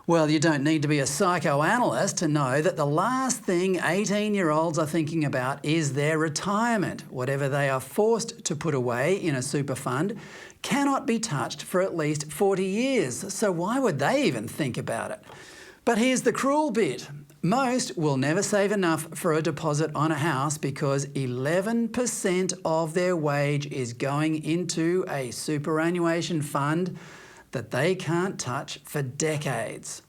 Well, you don't need to be a psychoanalyst to know that the last thing 18-year-olds are thinking about is their retirement. Whatever they are forced to put away in a super fund cannot be touched for at least 40 years, so why would they even think about it? But here's the cruel bit. Most will never save enough for a deposit on a house because 11% of their wage is going into a superannuation fund that they can't touch for decades.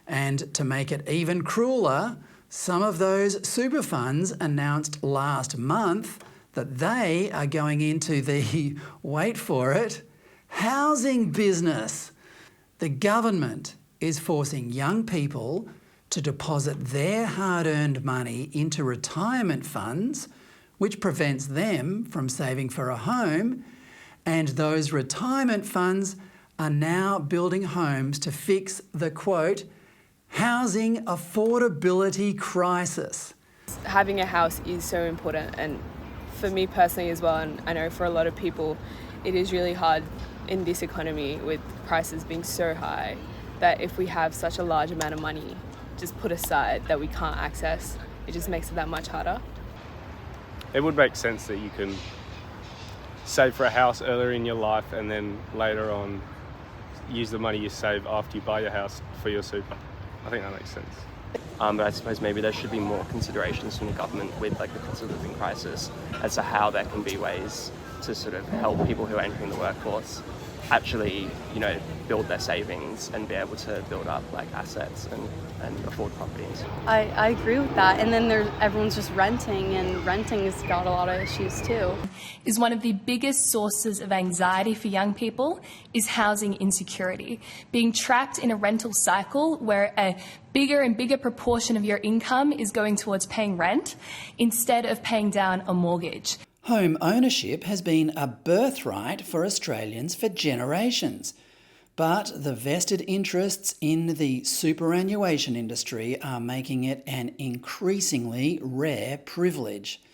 And to make it even crueler, some of those super funds announced last month that they are going into the, wait for it, housing business. The government is forcing young people to deposit their hard-earned money into retirement funds, which prevents them from saving for a home, and those retirement funds are now building homes to fix the, quote, housing affordability crisis. Having a house is so important, and for me personally as well, and I know for a lot of people, it is really hard in this economy with prices being so high that if we have such a large amount of money just put aside that we can't access, it just makes it that much harder. It would make sense that you can save for a house earlier in your life and then later on use the money you save after you buy your house for your super. I think that makes sense. But I suppose maybe there should be more considerations from the government with the cost of living crisis as to how there can be ways to sort of help people who are entering the workforce actually, build their savings and be able to build up assets and afford properties. I agree with that. And then everyone's just renting, and renting has got a lot of issues too. Is one of the biggest sources of anxiety for young people is housing insecurity. Being trapped in a rental cycle where a bigger and bigger proportion of your income is going towards paying rent instead of paying down a mortgage. Home ownership has been a birthright for Australians for generations. But the vested interests in the superannuation industry are making it an increasingly rare privilege.